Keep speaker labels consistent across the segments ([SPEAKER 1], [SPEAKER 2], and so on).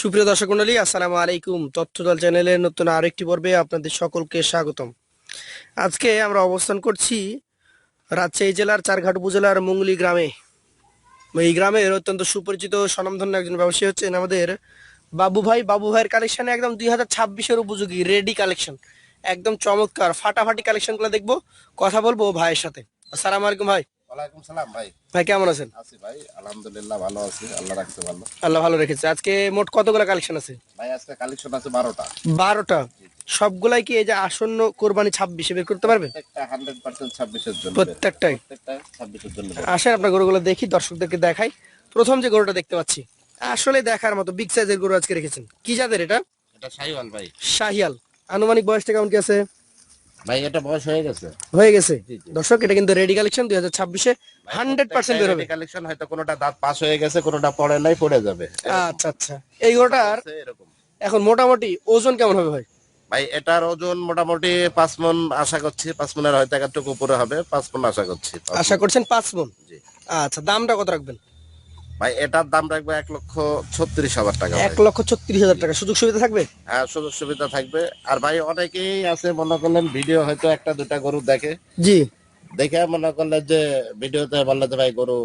[SPEAKER 1] সুপ্রিয় দর্শক মণ্ডলী, আসসালামু আলাইকুম। তথ্যদল চ্যানেলের নতুন আরেকটি পর্বে আপনাদের সকলকে স্বাগতম। আজকে আমরা অবস্থান করছি রাজশাহী জেলার চারঘাট উপজেলার মুঙ্গলি গ্রামে। এই গ্রামের অত্যন্ত সুপরিচিত স্বনামধন্য একজন ব্যবসায়ী হচ্ছেন আমাদের বাবু ভাই। বাবু ভাইয়ের কালেকশনে একদম 2026-এর উপযোগী রেডি কালেকশন, একদম চমৎকার ফাটাফাটি কালেকশনগুলো দেখবো, কথা বলবো ভাইয়ের সাথে। আসসালামু আলাইকুম ভাই।
[SPEAKER 2] ওয়ালাইকুম সালাম ভাই।
[SPEAKER 1] ভাই কেমন আছেন?
[SPEAKER 2] আছি ভাই, আলহামদুলিল্লাহ ভালো আছি, আল্লাহ রাখছে ভালো।
[SPEAKER 1] আল্লাহ ভালো রেখেছে। আজকে মোট কতগুলো কালেকশন আছে?
[SPEAKER 2] ভাই আজকে কালেকশন আছে 12টা।
[SPEAKER 1] 12টা? সবগুলাই কি এই যে আসন্ন কোরবানি 26-এ বের করতে পারবেন?
[SPEAKER 2] প্রত্যেকটা 100% 26 এর জন্য,
[SPEAKER 1] প্রত্যেকটাই?
[SPEAKER 2] প্রত্যেকটা 26 এর জন্য।
[SPEAKER 1] আসেন আপনার গরুগুলো দেখি, দর্শকদেরকে দেখাই। প্রথম যে গরুটা দেখতে পাচ্ছি আসলে দেখার মতো বিগ সাইজের গরু আজকে রেখেছেন। কি জাতের এটা?
[SPEAKER 2] এটা শাহিওয়াল ভাই।
[SPEAKER 1] শাহিয়াল। আনুমানিক বয়সটা কেমন কি আছে?
[SPEAKER 2] ভাই এটা বয়স হয়ে গেছে।
[SPEAKER 1] হয়ে গেছে।
[SPEAKER 2] জি জি।
[SPEAKER 1] দর্শক, এটা কিন্তু রেডি কালেকশন 2026-এ 100% বের হবে।
[SPEAKER 2] কালেকশন হয়তো কোনোটা দাঁত পাস হয়ে গেছে, কোনোটা পড়ে নাই, পড়ে যাবে।
[SPEAKER 1] আচ্ছা আচ্ছা। এই গরুটার
[SPEAKER 2] এরকম।
[SPEAKER 1] এখন মোটামুটি ওজন কেমন হবে ভাই?
[SPEAKER 2] ভাই এটার ওজন মোটামুটি 5 মণ আশা করছি, 5 মণের হয়তো একটু উপরে হবে, 5 মণ আশা করছি।
[SPEAKER 1] আশা করছেন 5 মণ?
[SPEAKER 2] জি।
[SPEAKER 1] আচ্ছা, দামটা কত রাখবেন?
[SPEAKER 2] ভাই এটার দাম রাখবে 1,36,000 টাকা।
[SPEAKER 1] 1,36,000 টাকা। সুযোগ সুবিধা থাকবে?
[SPEAKER 2] হ্যাঁ, সুযোগ সুবিধা থাকবে। আর ভাই অনেকেই আছে মনে করলেন ভিডিও হয়তো একটা দুটা গরু দেখে,
[SPEAKER 1] জি।
[SPEAKER 2] দেখে মনে করলেন যে ভিডিওতে বললে যে ভাই গরু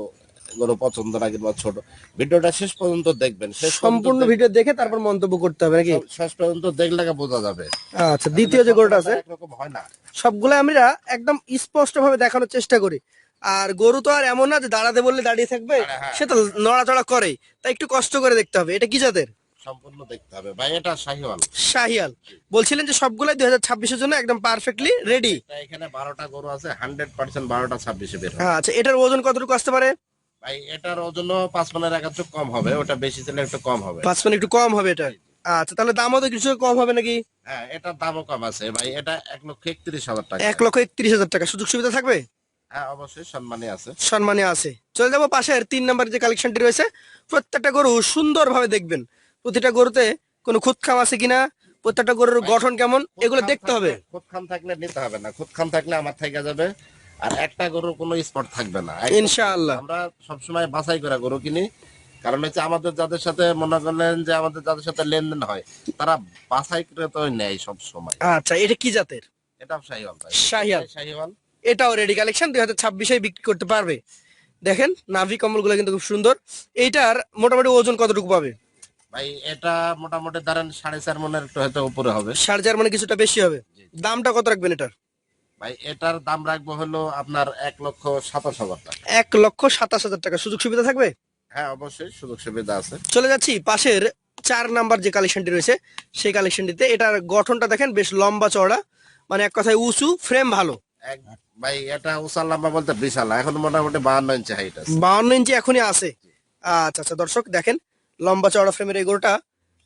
[SPEAKER 2] গরু পছন্দ না কিংবা ছোট, ভিডিওটা শেষ পর্যন্ত দেখবেন।
[SPEAKER 1] সম্পূর্ণ ভিডিও দেখে তারপর মন্তব্য করতে হবে নাকি?
[SPEAKER 2] শেষ পর্যন্ত দেখলে বোঝা যাবে।
[SPEAKER 1] আচ্ছা, দ্বিতীয় যে গরুটা আছে,
[SPEAKER 2] একরকম হয় না।
[SPEAKER 1] সবগুলো আমরা একদম স্পষ্ট ভাবে দেখানোর চেষ্টা করি। আর গরু তো আর এমন না যে দাঁড়াতে বললে দাঁড়িয়ে থাকবে,
[SPEAKER 2] হ্যাঁ,
[SPEAKER 1] সে তো নড়াচড়া করে, তাই একটু কষ্ট করে দেখতে হবে। এটা কি জাতের?
[SPEAKER 2] সম্পূর্ণ দেখতে হবে ভাই, এটা শাহিওয়াল।
[SPEAKER 1] শাহিয়াল। বলছিলেন যে সবগুলাই 2026-এর জন্য একদম পারফেক্টলি রেডি।
[SPEAKER 2] এখানে 12টা গরু আছে, 100% 12টা 26-এ বের হবে।
[SPEAKER 1] আচ্ছা, এটার ওজন কতটুকু আসতে পারে?
[SPEAKER 2] ভাই এটার ওজন 5 মণের একটু কম হবে, ওটা বেশি ছিল একটু কম হবে।
[SPEAKER 1] 5 মানে একটু কম হবে এটা? আচ্ছা, তাহলে দামও তো কিছু কম হবে নাকি?
[SPEAKER 2] হ্যাঁ, এটার দামও কম আছে ভাই, এটা 1,31,000 টাকা।
[SPEAKER 1] 1,31,000 টাকা। সুযোগ সুবিধা থাকবে?
[SPEAKER 2] হ্যাঁ, অবশ্যই সম্মানী আছে।
[SPEAKER 1] সম্মানে আছে। চলে যাবো পাশের 3 নম্বর যে কালেকশনটি রয়েছে। প্রত্যেকটা গরু সুন্দরভাবে দেখবেন, প্রতিটা গরুতে কোনো খুঁতখাম আছে কিনা, প্রত্যেকটা গরুর গঠন কেমন, এগুলো দেখতে হবে।
[SPEAKER 2] খুদখাম থাকলে নিতে হবে না, খুদখাম থাকলে আমার থেকে যাবে। আর একটা গরুর কোনো স্পট থাকবে না।
[SPEAKER 1] ইনশাআল্লাহ।
[SPEAKER 2] আমরা সবসময় বাছাই করে গরু কিনি, কারণ হচ্ছে আমাদের যাদের সাথে মনে করলেন যে আমাদের যাদের সাথে লেনদেন হয়, তারা বাছাই করে তো নেয় সব সময়।
[SPEAKER 1] আচ্ছা, এটা কি জাতের?
[SPEAKER 2] এটাও শাহিওয়াল ভাই।
[SPEAKER 1] শাহিয়াল।
[SPEAKER 2] শাহিওয়াল।
[SPEAKER 1] এটাও রেডি কালেকশন, 2026-এ বিক্রি করতে পারবে। দেখেন নাভি কম্বলগুলো কিন্তু খুব সুন্দর। এইটার মোটামুটি ওজন কতটুকু পাবে?
[SPEAKER 2] ভাই এটা মোটামুটি ধরেন 4.5 মণের একটু হয়তো উপরে হবে।
[SPEAKER 1] 4.5 মানে কিছুটা বেশি হবে। দামটা কত রাখবেন এটার?
[SPEAKER 2] ভাই এটার দাম রাখবো হলো আপনার 1,27,000 টাকা।
[SPEAKER 1] 1,27,000 টাকা। সুযোগ সুবিধা থাকবে?
[SPEAKER 2] হ্যাঁ, অবশ্যই সুযোগ সুবিধা আছে।
[SPEAKER 1] চলে যাচ্ছি পাশের 4 নাম্বার যে কালেকশনটি রয়েছে সেই কালেকশনটিতে। এটার গঠনটা দেখেন, বেশ লম্বা চওড়া, মানে এক কথায় উঁচু, ফ্রেম ভালো।
[SPEAKER 2] এক ভাই এটা উচাল লম্বা বলতে বিশাল, এখন মোটামুটি 52 ইঞ্চি হাইট আছে।
[SPEAKER 1] 52 ইঞ্চি এখনই আছে? আচ্ছা আচ্ছা। দর্শক দেখেন, লম্বা চওড়া ফ্রেমের এই গরুটা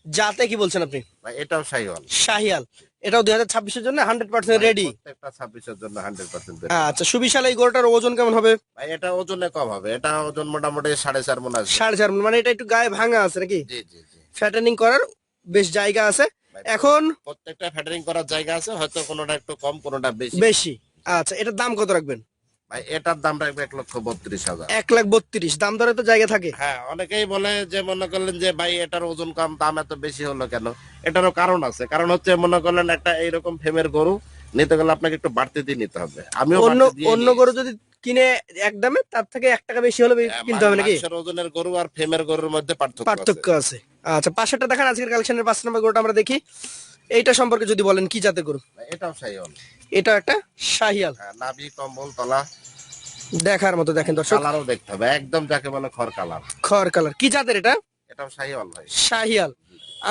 [SPEAKER 1] যাতে কি বলছেন আপনি?
[SPEAKER 2] ভাই এটাও শাহিওয়াল।
[SPEAKER 1] শাহিয়াল। এটাও 2026-এর জন্য 100% রেডি?
[SPEAKER 2] প্রত্যেকটা 26-এর জন্য 100%
[SPEAKER 1] আচ্ছা, সুবিশাল এই গরুটার ওজন কেমন হবে?
[SPEAKER 2] ভাই এটা ওজনে কম হবে, এটা ওজন মোটামুটি 4.5 মণ আছে।
[SPEAKER 1] 4.5 মানে এটা একটু গায়ে ভাঙা আছে নাকি?
[SPEAKER 2] জি জি জি।
[SPEAKER 1] ফ্যাটেনিং করার বেশ জায়গা আছে।
[SPEAKER 2] ভাই,
[SPEAKER 1] এখন
[SPEAKER 2] প্রত্যেকটা ফ্যাটারিং করার জায়গা আছে, হয়তো কোনোটা একটু কম কোনোটা বেশি।
[SPEAKER 1] বেশি। আচ্ছা, এটার দাম কত রাখবেন?
[SPEAKER 2] ভাই এটার দাম রাখবে 1,32,000।
[SPEAKER 1] 1,32,000? দাম দরে তো জায়গা থাকে।
[SPEAKER 2] হ্যাঁ, অনেকেই বলে যে মনে করলেন যে ভাই এটার ওজন কম, দাম এত বেশি হলো কেন? এটারও কারণ আছে। কারণ হচ্ছে মনে করলেন একটা এইরকম ফেমের গরু নিতে গেলে আপনাকে একটু বাড়তি দিয়ে নিতে হবে। আমিও
[SPEAKER 1] অন্য
[SPEAKER 2] বাড়তি দিয়ে
[SPEAKER 1] অন্য গরু যদি কিনে এক দামে, তার থেকে 1 টাকা বেশি হলে কিনতে হবে নাকি?
[SPEAKER 2] মাংসের ওজনের গরু আর ফেমের গরুর মধ্যে পার্থক্য আছে।
[SPEAKER 1] পার্থক্য আছে। আচ্ছা, পাশেরটা দেখেন, আজকের কালেকশনের 5 নম্বর গরুটা আমরা দেখি। এইটা সম্পর্কে যদি বলেন, কি জাতের গরু?
[SPEAKER 2] ভাই, এটাও শাহিওয়াল।
[SPEAKER 1] এটা একটা শাহিয়াল।
[SPEAKER 2] হ্যাঁ, নাভি কম্বল তলা
[SPEAKER 1] দেখার মতো। দেখেন দর্শক,
[SPEAKER 2] কালারও দেখতে হবে, একদম যাকে বলে খড় কালার।
[SPEAKER 1] খড় কালার। কি জাতের এটা?
[SPEAKER 2] এটাও শাহিওয়াল ভাই।
[SPEAKER 1] শাহিয়াল।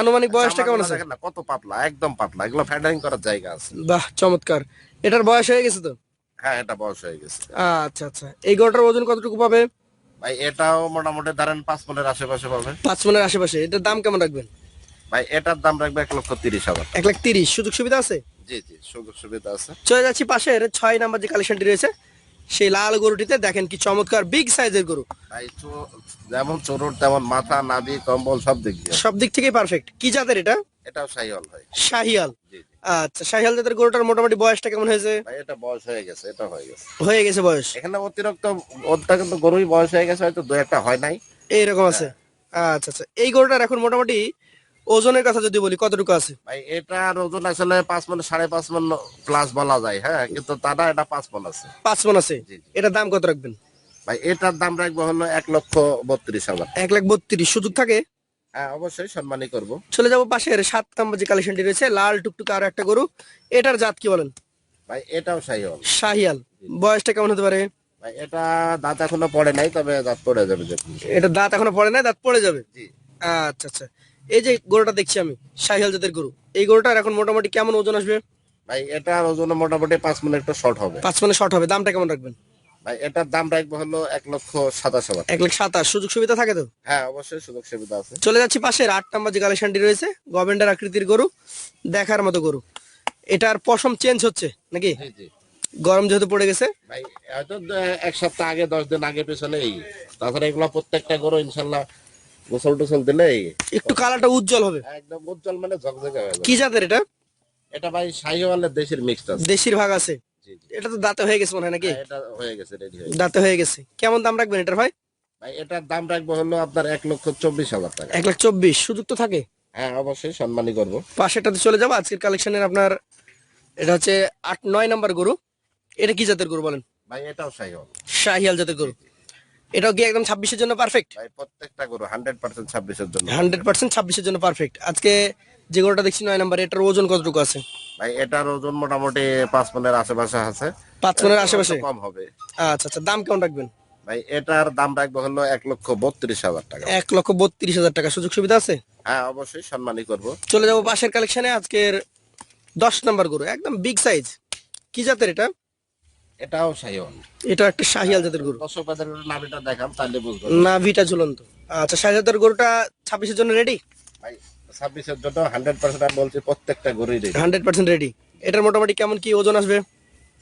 [SPEAKER 1] আনুমানিক বয়সটা কেমন
[SPEAKER 2] চামড়াগুলো
[SPEAKER 1] আছে?
[SPEAKER 2] দেখেন না কত পাতলা, একদম পাতলা, এগুলো ফ্যাটারিং করার জায়গা আছে।
[SPEAKER 1] বাহ, চমৎকার। এটার বয়স হয়ে গেছে তো?
[SPEAKER 2] হ্যাঁ, এটা বয়স হয়ে গেছে।
[SPEAKER 1] আচ্ছা আচ্ছা। এই গরুটার ওজন কতটুকু পাবে?
[SPEAKER 2] ভাই এটাও মোটামুটি ধরেন 5 মণের আশেপাশে পাবে।
[SPEAKER 1] 5 মনের আশেপাশে। এটার দাম কেমন রাখবেন?
[SPEAKER 2] ভাই এটার দাম রাখবে 1,30,000।
[SPEAKER 1] 1,30,000? সুযোগ সুবিধা আছে?
[SPEAKER 2] জি জি, সুযোগ সুবিধা আছে।
[SPEAKER 1] চলে যাচ্ছি পাশের 6 নাম্বার যে কালেকশনটি রয়েছে সেই লাল গরুটিতে। দেখেন কি চমৎকার বিগ সাইজের গরু।
[SPEAKER 2] ভাই যেমন চোরট তেমন মাথা, নাভি কম্বল সব দিক দিয়ে।
[SPEAKER 1] সব দিক থেকেই পারফেক্ট। কি জাতের এটা?
[SPEAKER 2] এটাও শাহিওয়াল ভাই।
[SPEAKER 1] শাহিয়াল।
[SPEAKER 2] জি জি।
[SPEAKER 1] আচ্ছা, শাহিয়াল জাতের গরুটার মোটামুটি বয়সটা কেমন হয়েছে?
[SPEAKER 2] ভাই এটা বয়স হয়ে গেছে, এটা হয়ে গেছে।
[SPEAKER 1] হয়ে গেছে বয়স?
[SPEAKER 2] এখানে অতিরিক্ত কিন্তু গরুই বয়স হয়ে গেছে, হয়তো দু একটা হয় নাই।
[SPEAKER 1] এইরকম আছে? আচ্ছা আচ্ছা। এই গরুটার এখন মোটামুটি ওজনের কথা যদি বলি কতটুকু আছে?
[SPEAKER 2] ভাই এটার ওজন আসলে 5 মণ 5.5 মণ প্লাস বলা যায়, হ্যাঁ, কিন্তু তারা এটা 5 মণ আছে।
[SPEAKER 1] 5 মণ আছে।
[SPEAKER 2] জি জি।
[SPEAKER 1] এটার দাম কত রাখবেন?
[SPEAKER 2] ভাই এটার দাম রাখবো হলো 1,32,000।
[SPEAKER 1] 1,32,000 সুযোগ থাকে?
[SPEAKER 2] হ্যাঁ অবশ্যই সম্মানই করব।
[SPEAKER 1] চলে যাবো পাশের 7 নম্বর যে কালেকশনটি রয়েছে, লাল টুকটুকে আরো একটা গরু। এটার জাত কি বলেন?
[SPEAKER 2] ভাই এটাও শাহিওয়াল।
[SPEAKER 1] শাহিয়াল। বয়সটা কেমন হতে পারে?
[SPEAKER 2] ভাই এটা দাঁত এখনো পড়ে নাই, তবে দাঁত পড়ে যাবে যখন।
[SPEAKER 1] এটা দাঁত এখনো পড়ে নাই, দাঁত পড়ে যাবে।
[SPEAKER 2] জি।
[SPEAKER 1] আচ্ছা আচ্ছা। এই যে গরুটা দেখছি আমি, শাহিয়াল জাতের গরু, এই গরুটার এখন মোটামুটি কেমন ওজন আসবে?
[SPEAKER 2] ভাই এটার ওজন মোটামুটি 5 মণ একটু শর্ট হবে।
[SPEAKER 1] 5 মণে শর্ট হবে। দামটা কেমন রাখবেন?
[SPEAKER 2] ভাই এটার দাম রাখবো হলো 1,27,000।
[SPEAKER 1] 1,27,000 সুযোগ সুবিধা থাকে তো?
[SPEAKER 2] হ্যাঁ অবশ্যই সুযোগ সুবিধা আছে।
[SPEAKER 1] চলে যাচ্ছি পাশের 8 নম্বর যে কালেকশনটি রয়েছে, গভেন্ডার আকৃতির গরু, দেখার মতো গরু। এটার পশম চেঞ্জ হচ্ছে নাকি?
[SPEAKER 2] জি জি।
[SPEAKER 1] গরম যেহেতু পড়ে গেছে।
[SPEAKER 2] ভাই হয়তো 1 সপ্তাহ আগে 10 দিন আগে পেছনে এই, তাছাড়া এগুলা প্রত্যেকটা গরু ইনশাল্লাহ গোসল টোসল দিলে
[SPEAKER 1] একটু কালারটা উজ্জ্বল হবে।
[SPEAKER 2] একদম উজ্জ্বল, মানে ঝকঝকে হয়ে যাবে।
[SPEAKER 1] কি জাতের এটা?
[SPEAKER 2] এটা ভাই শাহিওয়ালের দেশের মিক্সড আছে।
[SPEAKER 1] দেশির ভাগ আছে।
[SPEAKER 2] জি জি।
[SPEAKER 1] এটা তো দাঁতে হয়ে গেছে মনে হয় নাকি?
[SPEAKER 2] হ্যাঁ, এটা হয়ে গেছে, রেডি হয়ে গেছে।
[SPEAKER 1] দাঁতে হয়ে গেছে। কেমন দাম রাখবেন এটার ভাই?
[SPEAKER 2] ভাই এটার দাম রাখবো হলো আপনার 1,24,000 টাকা।
[SPEAKER 1] 1,24,000 সুযোগ তো থাকে?
[SPEAKER 2] হ্যাঁ অবশ্যই সম্মানই করবো।
[SPEAKER 1] পাশেরটাতে চলে যাবো আজকের কালেকশনের আপনার। এটা হচ্ছে 8-9 নম্বর গরু। এটা কি জাতের গরু বলেন?
[SPEAKER 2] ভাই এটাও শাহিওয়াল।
[SPEAKER 1] শাহিয়াল জাতের গরু। এটাও কি একদম 26-এর জন্য পারফেক্ট?
[SPEAKER 2] ভাই প্রত্যেকটা গরু 100% 26-এর জন্য।
[SPEAKER 1] 100% 26-এর জন্য পারফেক্ট। আজকে যে গরুটা দেখছি 9 নম্বর, এটার ওজন কতটুকু আছে?
[SPEAKER 2] ভাই এটার ওজন মোটামুটি 5 মণের আশেপাশে আছে।
[SPEAKER 1] 5 মণের আশেপাশে?
[SPEAKER 2] কম হবে।
[SPEAKER 1] আচ্ছা আচ্ছা। দাম কেমন রাখবেন?
[SPEAKER 2] ভাই এটার দাম রাখবো হলো 1,32,000 টাকা।
[SPEAKER 1] 1,32,000 টাকা সুযোগ সুবিধা আছে?
[SPEAKER 2] হ্যাঁ অবশ্যই সম্মানই করবো।
[SPEAKER 1] চলে যাবো পাশের কালেকশনে আজকের 10 নম্বর গরু, একদম বিগ সাইজ। কি জাতের এটা?
[SPEAKER 2] এটাও শাহিওয়াল।
[SPEAKER 1] এটা একটা শাহিয়াল জাতের গরু।
[SPEAKER 2] দর্শক ভাইদের নাভিটা দেখাম তাহলে বুঝবো।
[SPEAKER 1] নাভিটা ঝুলন্ত। আচ্ছা, শাহিয়াল জাতের গরুটা 26-এর জন্য রেডি?
[SPEAKER 2] ভাই 26-এর জন্য 100% আমি বলছি প্রত্যেকটা গরুই রেডি।
[SPEAKER 1] 100% রেডি। এটার মোটামুটি কেমন কি ওজন আসবে?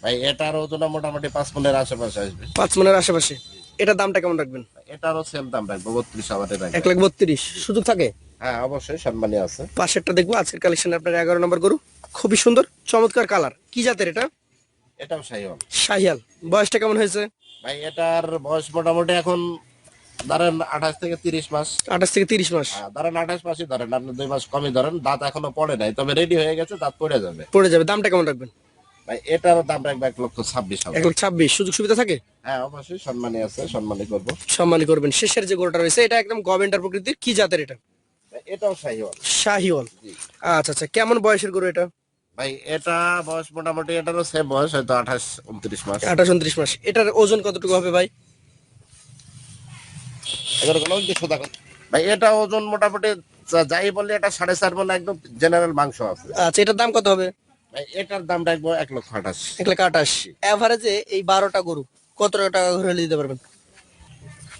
[SPEAKER 2] ভাই এটার ওজন মোটামুটি 5 মণের আশেপাশে আসবে।
[SPEAKER 1] 5 মণের আশেপাশে। এটার দামটা কেমন রাখবেন?
[SPEAKER 2] এটারও সেম দাম রাখবো 32,000 টাকা।
[SPEAKER 1] 1,32,000 সুযোগ থাকে?
[SPEAKER 2] হ্যাঁ অবশ্যই সম্মানই আছে।
[SPEAKER 1] পাশেরটা দেখবো আজকের কালেকশনে আপনার 11 নম্বর গরু। খুবই সুন্দর চমৎকার কালার। কি জাতের এটা?
[SPEAKER 2] এটাও শাহিওয়াল।
[SPEAKER 1] শাহিয়াল। বয়সটা কেমন হয়েছে?
[SPEAKER 2] ভাই এটার বয়স মোটামুটি এখন ধরেন 28 থেকে 30 মাস।
[SPEAKER 1] 28 থেকে 30 মাস
[SPEAKER 2] ধরেন 28 মাসই ধরেন, আপনি 2 মাস কমই ধরেন। দাঁত এখনো পড়ে নাই, তবে রেডি হয়ে গেছে, দাঁত পড়ে যাবে।
[SPEAKER 1] পড়ে যাবে। দামটা কেমন রাখবেন?
[SPEAKER 2] ভাই এটার দাম রাখবে 1,26,000।
[SPEAKER 1] 1,26,000 সুযোগ সুবিধা থাকে?
[SPEAKER 2] হ্যাঁ অবশ্যই সম্মানই আছে, সম্মানই করবো।
[SPEAKER 1] সম্মানী করবেন। শেষের যে গরুটা রয়েছে, এটা একদম গভেন্ডার প্রকৃতির। কি জাতের এটা?
[SPEAKER 2] ভাই এটাও শাহিওয়াল।
[SPEAKER 1] শাহিওয়াল।
[SPEAKER 2] জি।
[SPEAKER 1] আচ্ছা আচ্ছা। কেমন বয়সের গরু এটা?
[SPEAKER 2] ভাই এটা বয়স মোটামুটি এটারও সেম বয়স, হয়তো 28-29 মাস।
[SPEAKER 1] 28-29 মাস। এটার ওজন কতটুকু হবে ভাই?
[SPEAKER 2] এগারো কোনো কি সোজা কথা। ভাই এটা ওজন মোটামুটি যাই বলি এটা 4.5 মণ একদম জেনারেল মাংস আছে।
[SPEAKER 1] আচ্ছা, এটার দাম কত হবে?
[SPEAKER 2] ভাই এটার দাম রাখবো 1,28,000।
[SPEAKER 1] 1,28,000। এভারেজে এই 12টা গরু কত টাকা করে হলে দিতে পারবেন?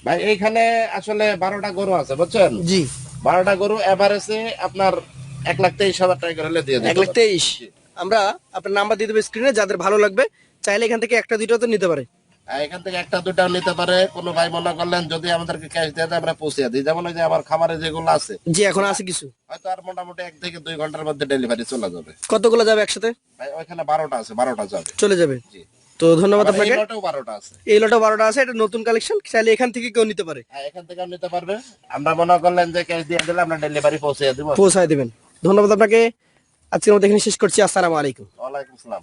[SPEAKER 2] ভাই এইখানে আসলে 12টা গরু আছে বুঝছেন।
[SPEAKER 1] জি।
[SPEAKER 2] 12টা গরু এভারেজে আপনার 1,23,000 টাকা করে হলে দিয়ে দেবো।
[SPEAKER 1] 1,23,000। আমরা আপনার নাম্বার দিয়ে দেবো স্ক্রিনে, যাদের ভালো লাগবে চাইলে এখান থেকে একটা দুইটা তো নিতে পারে।
[SPEAKER 2] এখান থেকে একটা দুটাও নিতে পারে। কোনো ভাই মনে করলেন যদি আমাদেরকে ক্যাশ দিয়ে দেয় আমরা পৌঁছে দিই, যেমন ওই যে আমার খামারে যেগুলো আছে,
[SPEAKER 1] জি, এখন আছে কিছু।
[SPEAKER 2] হয়তো আর মোটামুটি 1 থেকে 2 ঘন্টার মধ্যে ডেলিভারি চলে যাবে।
[SPEAKER 1] কতগুলো যাবে একসাথে?
[SPEAKER 2] ভাই ওইখানে 12টা আছে, 12টা যাবে।
[SPEAKER 1] চলে যাবে।
[SPEAKER 2] জি।
[SPEAKER 1] তো ধন্যবাদ
[SPEAKER 2] আবার এই
[SPEAKER 1] আপনাকে।
[SPEAKER 2] লটেও 12টা আছে।
[SPEAKER 1] এই লটে 12টা আছে, এটা নতুন কালেকশন, চাইলে এখান থেকে কেউ নিতে পারে।
[SPEAKER 2] হ্যাঁ এখান থেকেও নিতে পারবে। আমরা মনে করলেন যে ক্যাশ দিয়ে দিলে আমরা ডেলিভারি পৌঁছে দিব।
[SPEAKER 1] পৌঁছায় দিবেন। ধন্যবাদ আপনাকে। আজকের মতো এখানে শেষ করছি। আসসালামু আলাইকুম।
[SPEAKER 2] ওয়ালাইকুম আসসালাম।